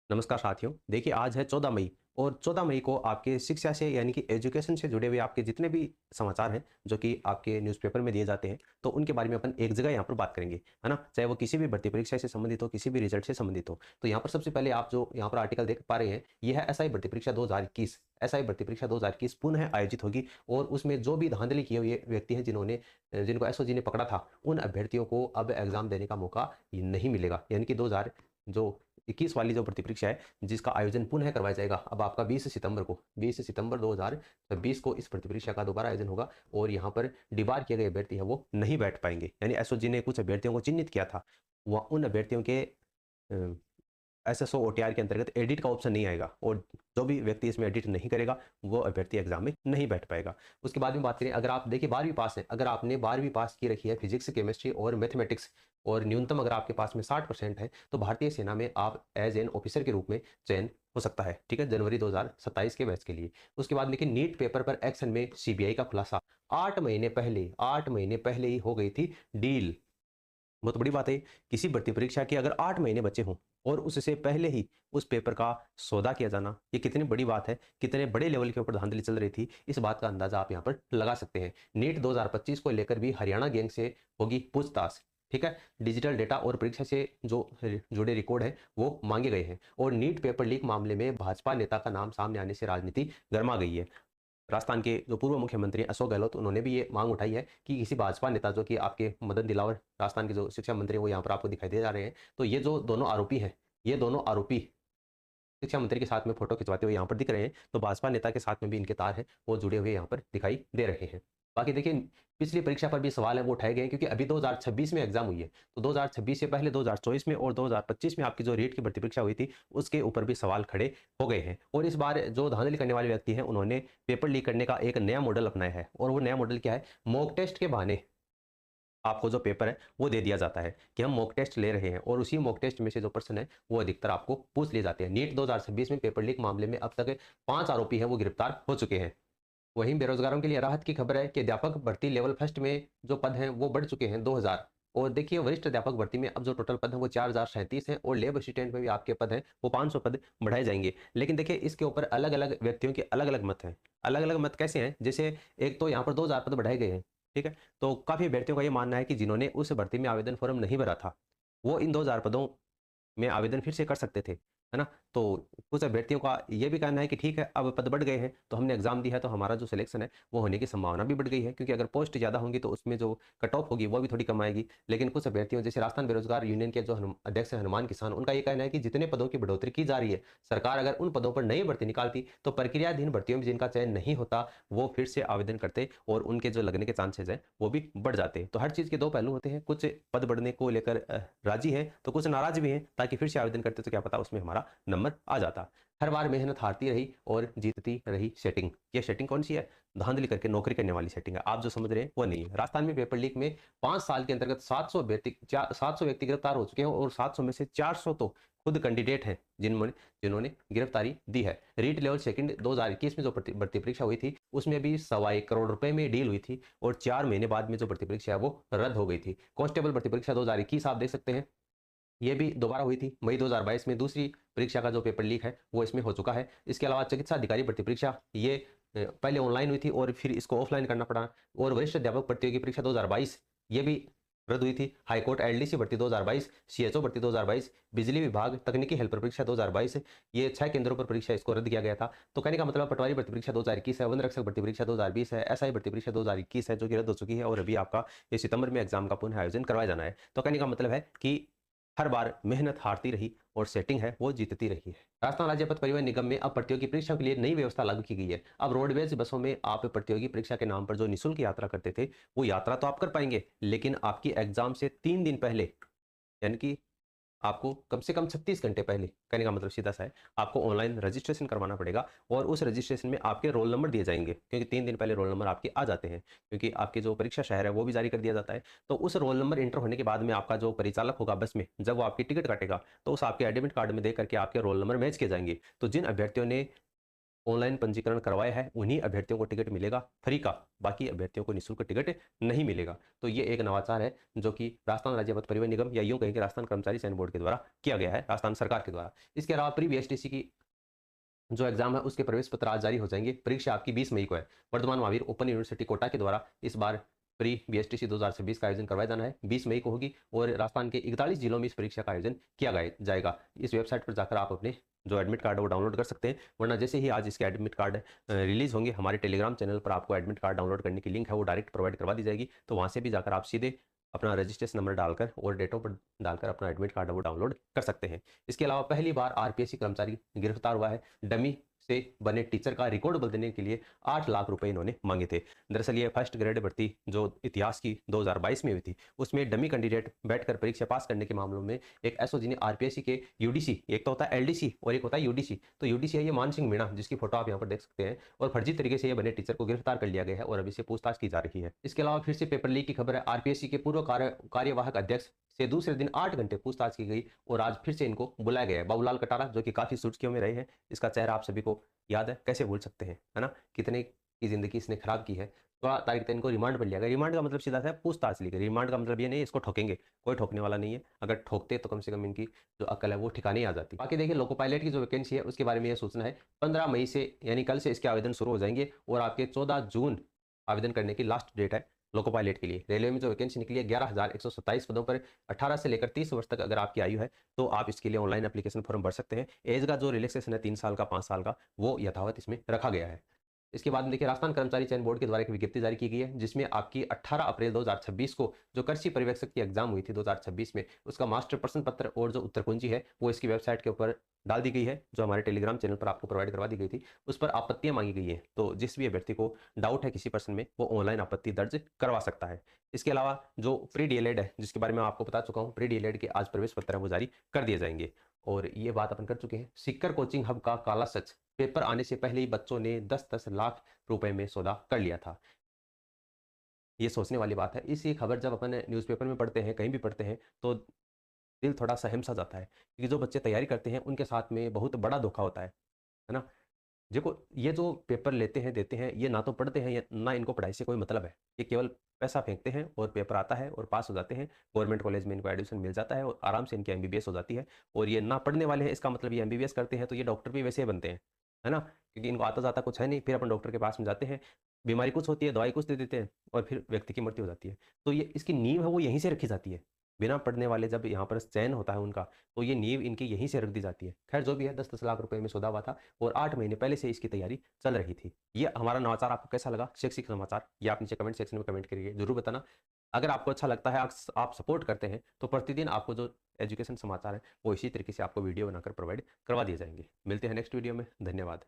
नमस्कार साथियों। देखिए आज है 14 मई और 14 मई को आपके शिक्षा से यानी कि एजुकेशन से जुड़े हुए आपके जितने भी समाचार हैं जो कि आपके न्यूज़पेपर में दिए जाते हैं, तो उनके बारे में अपन एक जगह यहाँ पर बात करेंगे, है ना? चाहे वो किसी भी भर्ती परीक्षा से संबंधित हो, किसी भी रिजल्ट से संबंधित हो। तो यहाँ पर सबसे पहले आप जो यहाँ पर आर्टिकल देख पा रहे हैं, ये है एसआई भर्ती परीक्षा 2021। एसआई भर्ती परीक्षा 2021 पुनः आयोजित होगी और उसमें जो भी धांधली किए हुए व्यक्ति हैं जिनको एसओजी ने पकड़ा था, उन अभ्यर्थियों को अब एग्ज़ाम देने का मौका नहीं मिलेगा। यानी कि 2000 जो 21 वाली जो भर्ती परीक्षा है, जिसका आयोजन पुनः करवाया जाएगा अब आपका 20 सितंबर 2026 को इस भर्ती परीक्षा का दोबारा आयोजन होगा और यहाँ पर डिबार किए गए अभ्यर्थी हैं वो नहीं बैठ पाएंगे। यानी एसओजी ने कुछ अभ्यर्थियों को चिन्हित किया था, वह उन अभ्यर्थियों के एसएसओ ओटीआर के अंतर्गत एडिट का ऑप्शन नहीं आएगा और जो भी व्यक्ति इसमें एडिट नहीं करेगा वो अभ्यर्थी एग्जाम में नहीं बैठ पाएगा। उसके बाद में बात करें, अगर आप देखिए 12वीं पास है, अगर आपने 12वीं पास की रखी है फिजिक्स, केमिस्ट्री और मैथमेटिक्स और न्यूनतम अगर आपके पास में 60% है, तो भारतीय सेना में आप एज एन ऑफिसर के रूप में चयन हो सकता है। ठीक है, जनवरी 2027 के बैच के लिए। उसके बाद लेकिन नीट पेपर पर एक्शन में सीबीआई का खुलासा 8 महीने पहले ही हो गई थी डील। बहुत बड़ी बात है। किसी भर्ती परीक्षा के अगर 8 महीने बचे हों और उससे पहले ही उस पेपर का सौदा किया जाना, ये कितनी बड़ी बात है, कितने बड़े लेवल के ऊपर धांधली चल रही थी, इस बात का अंदाजा आप यहाँ पर लगा सकते हैं। नीट 2025 को लेकर भी हरियाणा गैंग से होगी पूछताछ। ठीक है, डिजिटल डेटा और परीक्षा से जो जुड़े रिकॉर्ड है वो मांगे गए हैं और नीट पेपर लीक मामले में भाजपा नेता का नाम सामने आने से राजनीति गर्मा गई है। राजस्थान के जो पूर्व मुख्यमंत्री अशोक गहलोत, उन्होंने भी ये मांग उठाई है कि किसी भाजपा नेता जो कि आपके मदन दिलावर राजस्थान के जो शिक्षा मंत्री हैं वो यहाँ पर आपको दिखाई दे जा रहे हैं, तो ये जो दोनों आरोपी हैं, ये दोनों आरोपी शिक्षा मंत्री के साथ में फोटो खिंचवाते हुए यहाँ पर दिख रहे हैं, तो भाजपा नेता के साथ में भी इनके तार हैं वो जुड़े हुए यहाँ पर दिखाई दे रहे हैं। बाकी देखिए, पिछली परीक्षा पर भी सवाल है वो उठाए गए हैं क्योंकि अभी 2026 में एग्जाम हुई है, तो 2026 से पहले 2024 में और 2025 में आपकी जो रीट की भर्ती परीक्षा हुई थी उसके ऊपर भी सवाल खड़े हो गए हैं। और इस बार जो धांधली करने वाले व्यक्ति हैं उन्होंने पेपर लीक करने का एक नया मॉडल अपनाया है और वो नया मॉडल क्या है, मॉक टेस्ट के बहाने आपको जो पेपर है वो दे दिया जाता है कि हम मॉक टेस्ट ले रहे हैं और उसी मॉक टेस्ट में से जो प्रश्न है वो अधिकतर आपको पूछ लिए जाते हैं। नीट 2026 में पेपर लीक मामले में अब तक 5 आरोपी हैं वो गिरफ्तार हो चुके हैं। वहीं बेरोजगारों के लिए राहत की खबर है कि अध्यापक भर्ती लेवल फर्स्ट में जो पद हैं वो बढ़ चुके हैं 2000। और देखिए, वरिष्ठ अध्यापक भर्ती में अब जो टोटल पद हैं वो 4037 हैं और लेब असिस्टेंट में भी आपके पद हैं वो 500 पद बढ़ाए जाएंगे। लेकिन देखिए, इसके ऊपर अलग अलग व्यक्तियों के अलग अलग मत हैं। अलग अलग मत कैसे हैं, जैसे एक तो यहाँ पर 2000 पद बढ़ाए गए हैं। ठीक है, तो काफी अभ्यर्थियों का ये मानना है कि जिन्होंने उस भर्ती में आवेदन फॉर्म नहीं भरा था वो इन 2000 पदों में आवेदन फिर से कर सकते थे, है ना? तो कुछ अभ्यर्थियों का ये भी कहना है कि ठीक है, अब पद बढ़ गए हैं, तो हमने एग्ज़ाम दिया है, तो हमारा जो सिलेक्शन है, वो होने की संभावना भी बढ़ गई है क्योंकि अगर पोस्ट ज़्यादा होंगी, तो उसमें जो कट ऑफ होगी, वो भी थोड़ी कम आएगी। लेकिन कुछ अभ्यर्थियों जैसे राजस्थान बेरोजगार यूनियन के जो अध्यक्ष हैं हनुमान किसान, उनका ये कहना है कि जितने पदों की बढ़ोतरी की जा रही है, सरकार अगर उन पदों पर नई भर्ती निकालती, तो प्रक्रियाधीन भर्तियों में जिनका चयन नहीं होता, वो फिर से आवेदन करते और उनके जो लगने के चांसेज़ हैं, वो भी बढ़ जाते। तो हर चीज़ के 2 पहलू होते हैं, कुछ पद बढ़ने को लेकर राज़ी हैं, तो कुछ नाराज़ भी हैं, ताकि फिर से आवेदन करते तो क्या पता उसमें हमारा नंबर आ जाता। हर बार मेहनत हारती रही और जीतती रही सेटिंग। ये सेटिंग कौन सी है? धांधली करके नौकरी करने वाली सेटिंग है। आप जो समझ रहे हैं वो नहीं है। राजस्थान में पेपर लीक में 5 साल के अंतर्गत 700 व्यक्ति गिरफ्तार हो चुके हैं और 700 में से 400 तो खुद कैंडिडेट हैं जिन्होंने जिन्होंने गिरफ्तारी दी है। रीट लेवल सेकंड 2021 में जो भर्ती परीक्षा हुई थी उसमें भी ₹1.25 करोड़ रुपए में डील हुई थी और 4 महीने बाद में जो भर्ती परीक्षा है वो रद्द हो गई थी। कांस्टेबल भर्ती परीक्षा 2021 आप देख सकते हैं, ये भी दोबारा हुई थी मई 2022 में। दूसरी परीक्षा का जो पेपर लीक है वो इसमें हो चुका है। इसके अलावा चिकित्सा अधिकारी भर्ती परीक्षा ये पहले ऑनलाइन हुई थी और फिर इसको ऑफलाइन करना पड़ा। और वरिष्ठ अध्यापक प्रतियोगी परीक्षा 2022 ये भी रद्द हुई थी। हाईकोर्ट एलडीसी भर्ती 2022, सीएचओ भर्ती 2022, बिजली विभाग तकनीकी हेल्पर परीक्षा 2022, ये 6 केंद्रों पर परीक्षा इसको रद्द किया गया था। तो कहने का मतलब पटवारी भर्ती परीक्षा 2021 है, वन रक्षक भर्ती परीक्षा 2020 है, एसआई भर्ती परीक्षा 2021 है जो कि रद्द हो चुकी है और अभी आपका ये सितंबर में एग्जाम का पुनः आयोजन करवाया जाना है। तो कहने का मतलब है कि हर बार मेहनत हारती रही और सेटिंग है वो जीतती रही है। राजस्थान राज्य पथ परिवहन निगम में अब प्रतियोगी परीक्षा के लिए नई व्यवस्था लागू की गई है। अब रोडवेज बसों में आप प्रतियोगी परीक्षा के नाम पर जो निःशुल्क यात्रा करते थे वो यात्रा तो आप कर पाएंगे, लेकिन आपकी एग्जाम से 3 दिन पहले, यानी कि आपको कम से कम 36 घंटे पहले, कहने का मतलब सीधा सा है, आपको ऑनलाइन रजिस्ट्रेशन करवाना पड़ेगा और उस रजिस्ट्रेशन में आपके रोल नंबर दिए जाएंगे क्योंकि 3 दिन पहले रोल नंबर आपके आ जाते हैं क्योंकि आपके जो परीक्षा शहर है वो भी जारी कर दिया जाता है। तो उस रोल नंबर इंटर होने के बाद में आपका जो परिचालक होगा बस में, जब वो आपकी टिकट काटेगा तो उस आपके एडमिट कार्ड में देख करके आपके रोल नंबर मैच किए जाएंगे। तो जिन अभ्यर्थियों ने ऑनलाइन पंजीकरण करवाया है उन्हीं अभ्यर्थियों को टिकट मिलेगा फ्री का, बाकी अभ्यर्थियों को निःशुल्क टिकट नहीं मिलेगा। तो ये एक नवाचार है जो कि राजस्थान राज्य पथ परिवहन निगम या यूं कहें कि राजस्थान कर्मचारी चयन बोर्ड के द्वारा किया गया है, राजस्थान सरकार के द्वारा। इसके अलावा प्री बीएसटीसी की जो एग्जाम है उसके प्रवेश पत्र आज जारी हो जाएंगे। परीक्षा आपकी 20 मई को है। वर्धमान महावीर ओपन यूनिवर्सिटी कोटा के द्वारा इस बार प्री बीएसटीसी 2026 का आयोजन करवाया जाना है, 20 मई को होगी और राजस्थान के 41 जिलों में इस परीक्षा का आयोजन किया जाएगा। इस वेबसाइट पर जाकर आप अपने जो एडमिट कार्ड है वो डाउनलोड कर सकते हैं, वरना जैसे ही आज इसके एडमिट कार्ड रिलीज होंगे हमारे टेलीग्राम चैनल पर आपको एडमिट कार्ड डाउनलोड करने की लिंक है वो डायरेक्ट प्रोवाइड करवा दी जाएगी। तो वहाँ से भी जाकर आप सीधे अपना रजिस्ट्रेशन नंबर डालकर और डेट ऑफ बर्थ डालकर अपना एडमिट कार्ड वो डाउनलोड कर सकते हैं। इसके अलावा पहली बार आरपीएससी कर्मचारी गिरफ्तार हुआ है। डमी से बने टीचर का रिकॉर्ड बदलने के लिए 8 लाख रुपए इन्होंने मांगे थे। दरअसल ये फर्स्ट ग्रेड भर्ती जो इतिहास की 2022 में हुई थी उसमें डमी कैंडिडेट बैठकर परीक्षा पास करने के मामलों में एक एसओजी ने आरपीएससी के यूडीसी, एक तो होता है एलडीसी और एक होता है यूडीसी, तो यूडीसी है ये मान सिंह मीणा जिसकी फोटो आप यहाँ पर देख सकते हैं, और फर्जी तरीके से ये बने टीचर को गिरफ्तार कर लिया गया है और अभी से पूछताछ की जा रही है। इसके अलावा फिर से पेपर लीक की खबर है। आरपीएससी के पूर्व कार्यवाहक अध्यक्ष से दूसरे दिन 8 घंटे पूछताछ की गई और आज फिर से इनको बुलाया गया है। बाबूलाल कटारा जो कि काफी सुर्खियों में रहे हैं, इसका चेहरा आप सभी को याद है, कैसे भूल सकते हैं, है ना, कितने की जिंदगी इसने खराब की है। 16 तारीख तक इनको रिमांड पर लिया गया। रिमांड का मतलब सीधा सा पूछताछ ली गई। रिमांड का मतलब ये नहीं इसको ठोकेंगे, कोई ठोकने वाला नहीं है। अगर ठोकते तो कम से कम इनकी जो अकल है वो ठिकाने आ जाती। बाकी देखिए लोको पायलट की जो वैकेंसी है उसके बारे में ये सूचना है 15 मई से यानी कल से इसके आवेदन शुरू हो जाएंगे और आपके 14 जून आवेदन करने की लास्ट डेट है लोको पायलट के लिए। रेलवे में जो वैकेंसी निकली है 11,127 पदों पर 18 से लेकर 30 वर्ष तक अगर आपकी आयु है तो आप इसके लिए ऑनलाइन एप्लीकेशन फॉर्म भर सकते हैं। एज का जो रिलैक्सेशन है 3 साल का 5 साल का वो यथावत इसमें रखा गया है। इसके बाद देखिए राजस्थान कर्मचारी चयन बोर्ड के द्वारा एक विज्ञप्ति जारी की गई है जिसमें आपकी 18 अप्रैल 2026 को जो कृषि पर्यवेक्षक की एग्जाम हुई थी 2026 में उसका मास्टर प्रश्न पत्र और जो उत्तर कुंजी है वो इसकी वेबसाइट के ऊपर डाल दी गई है, जो हमारे टेलीग्राम चैनल पर आपको प्रोवाइड करवा दी गई थी। उस पर आपत्तियां मांगी गई हैं, तो जिस भी अभ्यर्थी को डाउट है किसी प्रश्न में वो ऑनलाइन आपत्ति दर्ज करवा सकता है। इसके अलावा जो प्री डीएलएड है जिसके बारे में आपको बता चुका हूँ, प्री डीएलएड के आज प्रवेश पत्र है वो जारी कर दिए जाएंगे। और ये बात अपन कर चुके हैं। सिक्कर कोचिंग हब का काला सच, पेपर आने से पहले ही बच्चों ने 10-10 लाख रुपए में सौदा कर लिया था। ये सोचने वाली बात है। इसी खबर जब अपन न्यूज़पेपर में पढ़ते हैं, कहीं भी पढ़ते हैं, तो दिल थोड़ा सहम सा जाता है कि जो बच्चे तैयारी करते हैं उनके साथ में बहुत बड़ा धोखा होता है ना? देखो ये जो पेपर लेते हैं देते हैं ये ना तो पढ़ते हैं या ना इनको पढ़ाई से कोई मतलब है। ये केवल पैसा फेंकते हैं और पेपर आता है और पास हो जाते हैं। गवर्नमेंट कॉलेज में इनको एडमिशन मिल जाता है और आराम से इनकी एमबीबीएस हो जाती है। और ये ना पढ़ने वाले हैं इसका मतलब ये एमबीबीएस करते हैं तो ये डॉक्टर भी वैसे ही बनते हैं, है ना? क्योंकि इनको आता जाता कुछ है नहीं, फिर अपन डॉक्टर के पास में जाते हैं, बीमारी कुछ होती है, दवाई कुछ दे देते हैं और फिर व्यक्ति की मृत्यु हो जाती है। तो ये इसकी नींव है वो यहीं से रखी जाती है। बिना पढ़ने वाले जब यहाँ पर चयन होता है उनका तो ये नींव इनकी यहीं से रख दी जाती है। खैर जो भी है 10-10 लाख रुपए में सौदा हुआ था और 8 महीने पहले से इसकी तैयारी चल रही थी। ये हमारा नवाचार आपको कैसा लगा, शैक्षिक समाचार, ये आप नीचे कमेंट सेक्शन में कमेंट करिए, जरूर बताना। अगर आपको अच्छा लगता है, आप सपोर्ट करते हैं तो प्रतिदिन आपको जो एजुकेशन समाचार है वो इसी तरीके से आपको वीडियो बनाकर प्रोवाइड करवा दिए जाएंगे। मिलते हैं नेक्स्ट वीडियो में। धन्यवाद।